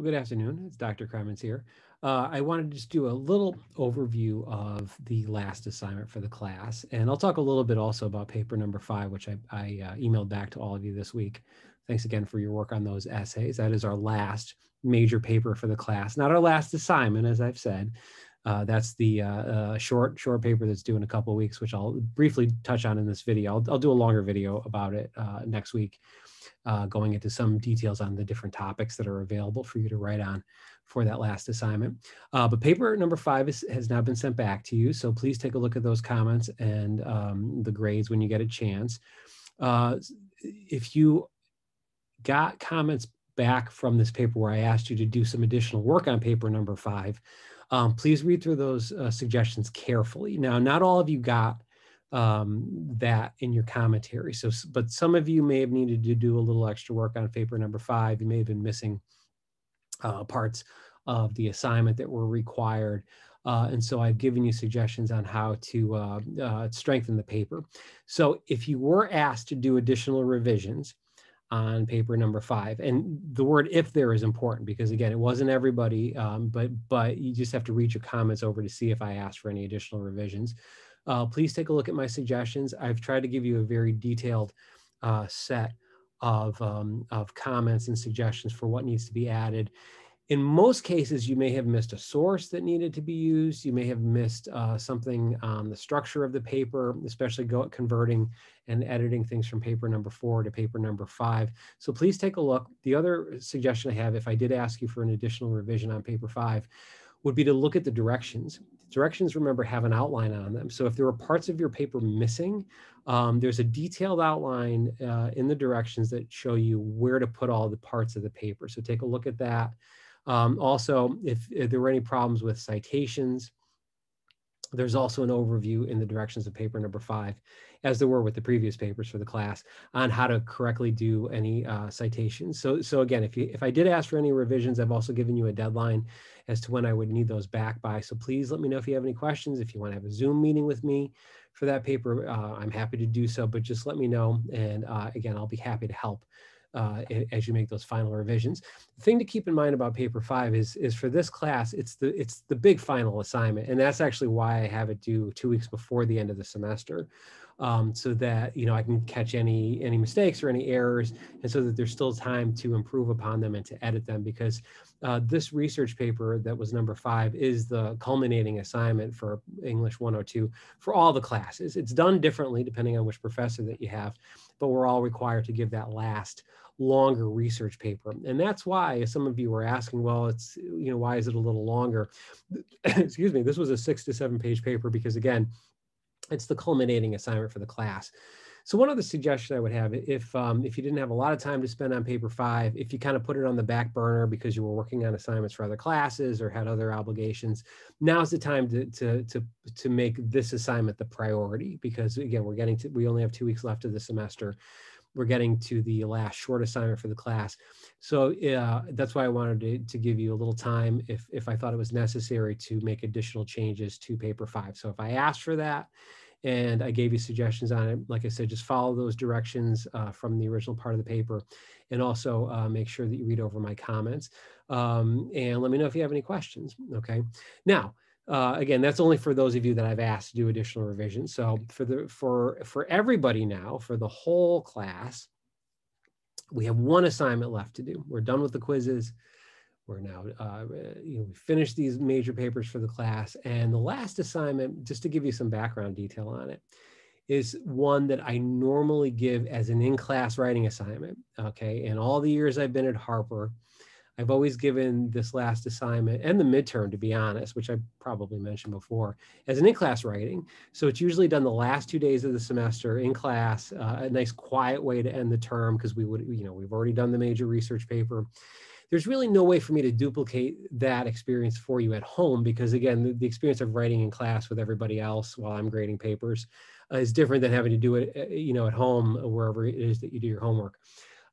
Well, good afternoon. It's Dr. Kremens here. I wanted to just do a little overview of the last assignment for the class, and I'll talk a little bit also about paper number 5, which I emailed back to all of you this week. Thanks again for your work on those essays. That is our last major paper for the class, not our last assignment, as I've said. That's the short paper that's due in a couple of weeks, which I'll briefly touch on in this video. I'll do a longer video about it next week. Going into some details on the different topics that are available for you to write on for that last assignment. But paper number 5 has now been sent back to you. So please take a look at those comments and the grades when you get a chance. If you got comments back from this paper where I asked you to do some additional work on paper number 5, please read through those suggestions carefully. Now, not all of you got that in your commentary. So, but some of you may have needed to do a little extra work on paper number 5. You may have been missing parts of the assignment that were required. And so I've given you suggestions on how to strengthen the paper. So if you were asked to do additional revisions on paper number 5, and the word "if there" is important because again, it wasn't everybody, but you just have to read your comments over to see if I asked for any additional revisions. Please take a look at my suggestions. I've tried to give you a very detailed set of comments and suggestions for what needs to be added. In most cases, you may have missed a source that needed to be used. You may have missed something on the structure of the paper, especially converting and editing things from paper number 4 to paper number 5. So please take a look. The other suggestion I have, if I did ask you for an additional revision on paper 5, would be to look at the directions. Directions, remember, have an outline on them. So if there are parts of your paper missing, there's a detailed outline in the directions that show you where to put all the parts of the paper. So take a look at that. Also, if there were any problems with citations, there's also an overview in the directions of paper number 5, as there were with the previous papers for the class, on how to correctly do any citations. So again, if I did ask for any revisions, I've also given you a deadline as to when I would need those back by. So please let me know if you have any questions. If you want to have a Zoom meeting with me for that paper, I'm happy to do so, but just let me know. And again, I'll be happy to help as you make those final revisions. The thing to keep in mind about paper 5 is for this class, it's the big final assignment. And that's actually why I have it due 2 weeks before the end of the semester. So that, I can catch any mistakes or any errors, and so that there's still time to improve upon them and to edit them, because this research paper that was number 5 is the culminating assignment for English 102 for all the classes. It's done differently depending on which professor that you have, but we're all required to give that last longer research paper. And that's why some of you were asking, well, it's, why is it a little longer? Excuse me, this was a 6 to 7 page paper because, again, it's the culminating assignment for the class. So one other suggestion I would have, if you didn't have a lot of time to spend on paper 5, if you kind of put it on the back burner because you were working on assignments for other classes or had other obligations, now's the time to make this assignment the priority, because again, we only have 2 weeks left of the semester. We're getting to the last short assignment for the class. So that's why I wanted to give you a little time if I thought it was necessary to make additional changes to paper 5. So if I asked for that and I gave you suggestions on it, like I said, just follow those directions from the original part of the paper, and also make sure that you read over my comments and let me know if you have any questions, okay? Now, again, that's only for those of you that I've asked to do additional revisions. So for everybody now, for the whole class, we have one assignment left to do. We're done with the quizzes. We're now, we finished these major papers for the class. And the last assignment, just to give you some background detail on it, is one that I normally give as an in-class writing assignment, okay? In all the years I've been at Harper, I've always given this last assignment and the midterm, to be honest, which I probably mentioned before, as an in-class writing. So it's usually done the last 2 days of the semester in class, a nice quiet way to end the term, because we've already done the major research paper. There's really no way for me to duplicate that experience for you at home, because again, the experience of writing in class with everybody else while I'm grading papers is different than having to do it, at home, wherever it is that you do your homework.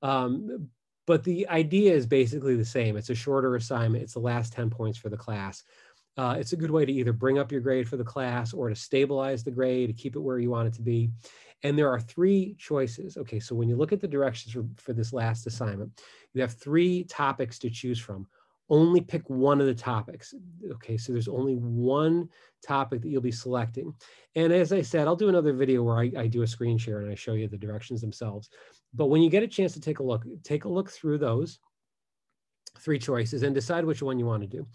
But the idea is basically the same. It's a shorter assignment. It's the last 10 points for the class. It's a good way to either bring up your grade for the class or to stabilize the grade, to keep it where you want it to be. And there are 3 choices. Okay, so when you look at the directions for this last assignment, you have 3 topics to choose from. only pick one of the topics. Okay, so there's only one topic that you'll be selecting. And as I said, I'll do another video where I do a screen share and I show you the directions themselves. But when you get a chance to take a look through those 3 choices and decide which one you want to do.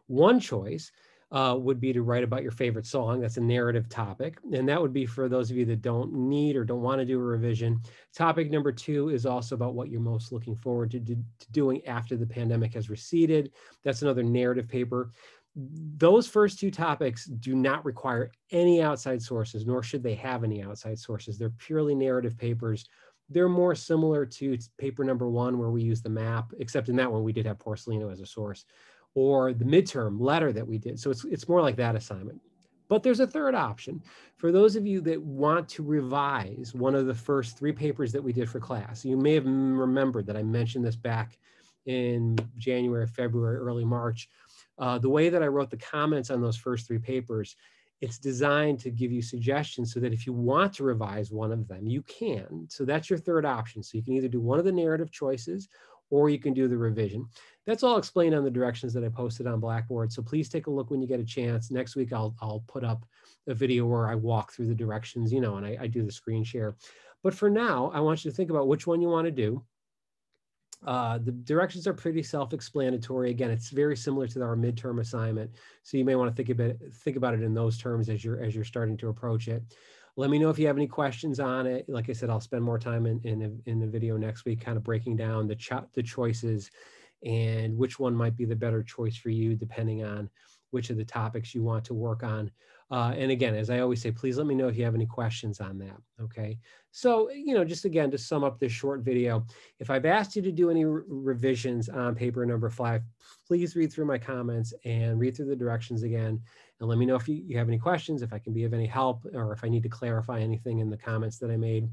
One choice would be to write about your favorite song. That's a narrative topic. And that would be for those of you that don't need or don't want to do a revision. Topic number 2 is also about what you're most looking forward to doing after the pandemic has receded. That's another narrative paper. Those first 2 topics do not require any outside sources, nor should they have any outside sources. They're purely narrative papers. They're more similar to paper number 1, where we use the map, except in that one we did have Porcelino as a source, or the midterm letter that we did. So it's more like that assignment. But there's a third option. For those of you that want to revise one of the first 3 papers that we did for class, you may have remembered that I mentioned this back in January, February, early March. The way that I wrote the comments on those first 3 papers, it's designed to give you suggestions so that if you want to revise one of them, you can. So that's your third option. So you can either do one of the narrative choices or you can do the revision. That's all explained on the directions that I posted on Blackboard. So please take a look when you get a chance. Next week, I'll put up a video where I walk through the directions, you know, and I do the screen share. But for now, I want you to think about which one you want to do. The directions are pretty self-explanatory. Again, it's very similar to our midterm assignment. So you may want to think about it in those terms as you're starting to approach it. Let me know if you have any questions on it. Like I said, I'll spend more time in the video next week, kind of breaking down the choices and which one might be the better choice for you, depending on which of the topics you want to work on. And again, as I always say, please let me know if you have any questions on that, okay? So, you know, just again, to sum up this short video, if I've asked you to do any revisions on paper number 5, please read through my comments and read through the directions again. And let me know if you have any questions, if I can be of any help, or if I need to clarify anything in the comments that I made.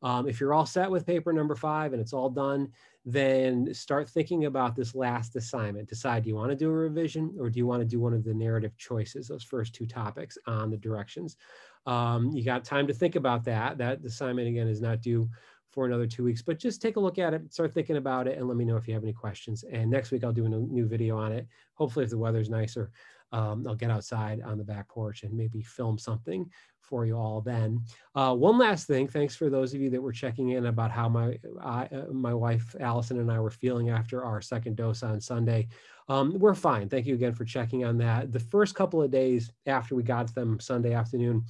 If you're all set with paper number 5 and it's all done, then start thinking about this last assignment. Decide, do you want to do a revision or do you want to do one of the narrative choices, those first 2 topics on the directions? You got time to think about that. That assignment, again, is not due for another 2 weeks, but just take a look at it, start thinking about it, and let me know if you have any questions. And next week, I'll do a new video on it. Hopefully, if the weather's nicer, I'll get outside on the back porch and maybe film something for you all then. One last thing, thanks for those of you that were checking in about how my wife, Allison, and I were feeling after our second dose on Sunday. We're fine. Thank you again for checking on that. The first couple of days after we got them Sunday afternoon,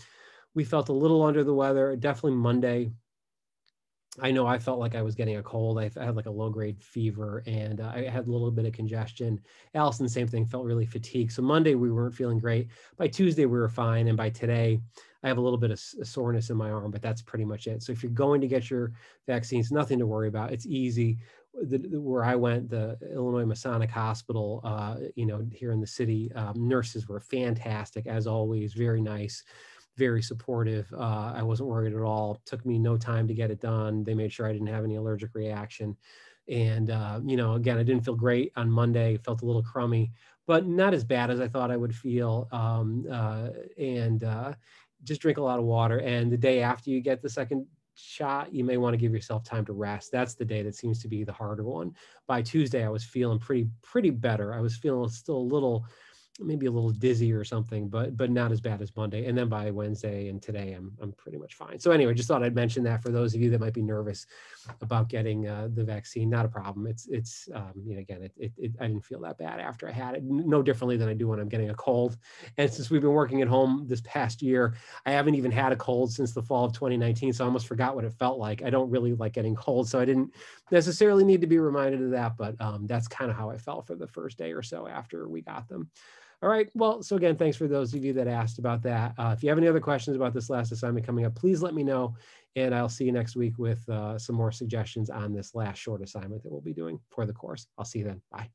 we felt a little under the weather, definitely Monday. I know I felt like I was getting a cold. I had like a low-grade fever and I had a little bit of congestion. Allison, same thing, felt really fatigued. So Monday we weren't feeling great. By Tuesday we were fine. And by today I have a little bit of soreness in my arm, but that's pretty much it. So if you're going to get your vaccines, nothing to worry about. It's easy. Where I went, the Illinois Masonic Hospital, you know, here in the city, nurses were fantastic as always, very nice, very supportive. I wasn't worried at all. Took me no time to get it done. They made sure I didn't have any allergic reaction. And, you know, again, I didn't feel great on Monday, felt a little crummy, but not as bad as I thought I would feel. Just drink a lot of water. And the day after you get the second shot, you may want to give yourself time to rest. That's the day that seems to be the harder one. By Tuesday, I was feeling pretty better. I was feeling still a little, maybe a little dizzy or something, but not as bad as Monday. And then by Wednesday and today, I'm pretty much fine. So anyway, just thought I'd mention that for those of you that might be nervous about getting the vaccine. Not a problem. It's you know, again, I didn't feel that bad after I had it. No differently than I do when I'm getting a cold. And since we've been working at home this past year, I haven't even had a cold since the fall of 2019. So I almost forgot what it felt like. I don't really like getting colds, so I didn't necessarily need to be reminded of that. But that's kind of how I felt for the first day or so after we got them. All right, well, so again, thanks for those of you that asked about that. If you have any other questions about this last assignment coming up, please let me know, and I'll see you next week with some more suggestions on this last short assignment that we'll be doing for the course. I'll see you then. Bye.